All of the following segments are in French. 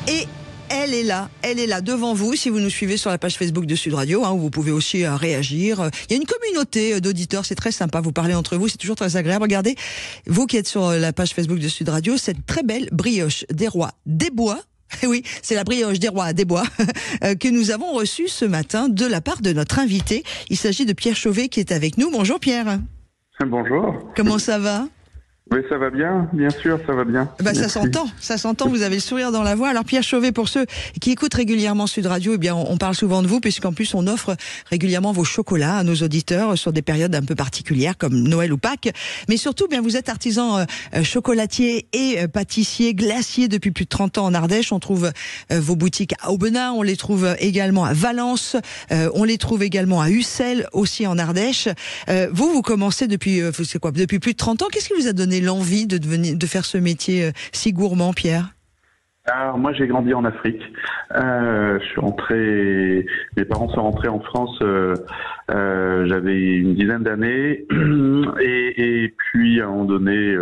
Et elle est là devant vous, si vous nous suivez sur la page Facebook de Sud Radio, où vous pouvez aussi réagir. Il y a une communauté d'auditeurs, c'est très sympa, vous parlez entre vous, c'est toujours très agréable. Regardez, vous qui êtes sur la page Facebook de Sud Radio, cette très belle brioche des Rois des Bois. Oui, c'est la brioche des Rois des Bois que nous avons reçue ce matin de la part de notre invité. Il s'agit de Pierre Chauvet qui est avec nous. Bonjour Pierre. Bonjour. Comment ça va ? Oui, ça va bien, sûr, ça va bien. Ça s'entend, vous avez le sourire dans la voix. Alors Pierre Chauvet, pour ceux qui écoutent régulièrement Sud Radio, eh bien on parle souvent de vous, puisqu'en plus on offre régulièrement vos chocolats à nos auditeurs sur des périodes un peu particulières comme Noël ou Pâques. Mais surtout, bien vous êtes artisan chocolatier et pâtissier glacier depuis plus de 30 ans en Ardèche. On trouve vos boutiques à Aubenas, on les trouve également à Valence, on les trouve également à Ussel, aussi en Ardèche. Vous commencez depuis plus de 30 ans. Qu'est-ce qui vous a donné l'envie de faire ce métier si gourmand, Pierre ? Alors moi j'ai grandi en Afrique. Je suis rentré, mes parents sont rentrés en France. J'avais une dizaine d'années et puis à un moment donné,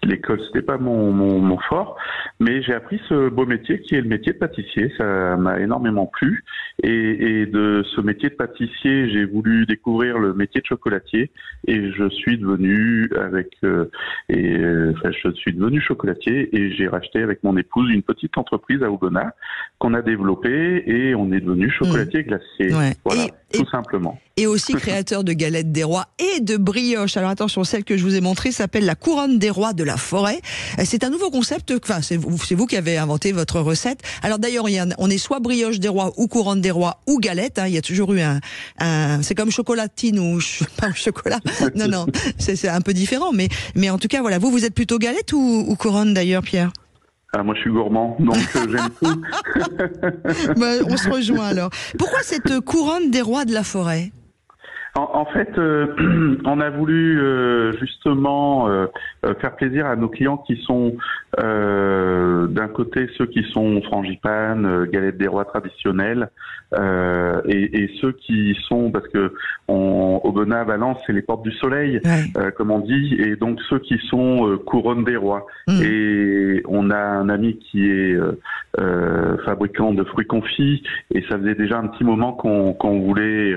l'école c'était pas mon fort, mais j'ai appris ce beau métier qui est le métier de pâtissier. Ça m'a énormément plu et de ce métier de pâtissier, j'ai voulu découvrir le métier de chocolatier et je suis devenu chocolatier et j'ai racheté avec mon épouse une petite entreprise à Aubenas qu'on a développée et on est devenu chocolatier glacier. Ouais. Voilà, tout simplement. Et aussi créateur de galettes des rois et de brioches. Alors attention, celle que je vous ai montrée s'appelle la couronne des rois de la forêt. C'est un nouveau concept, enfin c'est vous qui avez inventé votre recette. Alors d'ailleurs, on est soit brioche des rois ou couronne des rois ou galette. Il y a toujours eu c'est comme chocolatine ou pas chocolat. Non, c'est un peu différent. Mais en tout cas, voilà, vous êtes plutôt galette ou couronne d'ailleurs, Pierre ? Moi je suis gourmand, donc j'aime tout. On se rejoint alors. Pourquoi cette couronne des rois de la forêt ? En fait, on a voulu justement faire plaisir à nos clients qui sont d'un côté ceux qui sont frangipane, galettes des rois traditionnelles, et ceux qui sont, parce que Aubenas, Valence, c'est les portes du soleil, comme on dit, et donc ceux qui sont couronne des rois. Et on a un ami qui est fabricant de fruits confits, et ça faisait déjà un petit moment qu'on voulait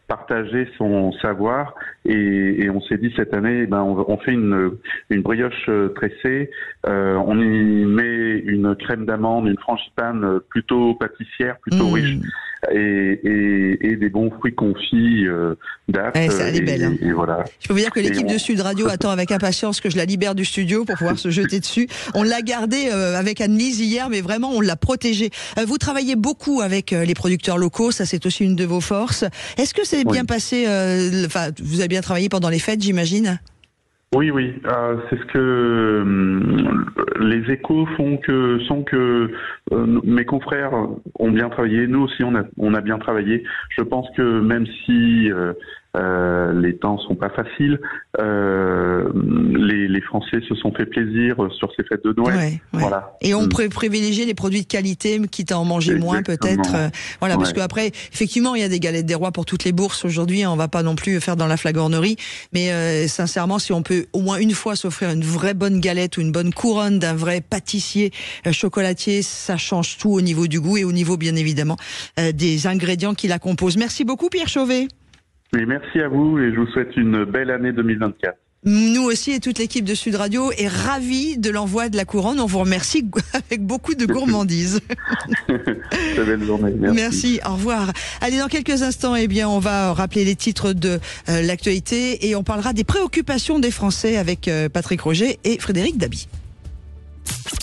partager son savoir, et on s'est dit cette année, on fait une brioche tressée, on y met une crème d'amande, une frangipane plutôt pâtissière, plutôt riche, et des bons fruits confits d'Apt. Ça, elle est belle. Et voilà. Je peux vous dire que l'équipe de Sud Radio attend avec impatience que je la libère du studio pour pouvoir se jeter dessus. On l'a gardée avec Anne-Lise hier, mais vraiment on l'a protégée. Vous travaillez beaucoup avec les producteurs locaux, ça c'est aussi une de vos forces. Est-ce que c'est bien passé, vous avez bien travaillé pendant les fêtes, j'imagine ? Oui, c'est ce que les échos sont que mes confrères ont bien travaillé, nous aussi on a bien travaillé. Je pense que même si les temps sont pas faciles, les Français se sont fait plaisir sur ces fêtes de Noël. Ouais. Voilà. Et on peut privilégier les produits de qualité, quitte à en manger moins peut-être. Parce qu'après, effectivement, il y a des galettes des rois pour toutes les bourses aujourd'hui. On va pas non plus faire dans la flagornerie. Mais sincèrement, si on peut au moins une fois s'offrir une vraie bonne galette ou une bonne couronne d'un vrai pâtissier chocolatier, ça change tout au niveau du goût et au niveau, bien évidemment, des ingrédients qui la composent. Merci beaucoup, Pierre Chauvet. Et merci à vous et je vous souhaite une belle année 2024. Nous aussi et toute l'équipe de Sud Radio est ravie de l'envoi de la couronne. On vous remercie avec beaucoup de gourmandise. Très belle journée. Merci, au revoir. Allez, dans quelques instants, on va rappeler les titres de l'actualité et on parlera des préoccupations des Français avec Patrick Roger et Frédéric Dabi.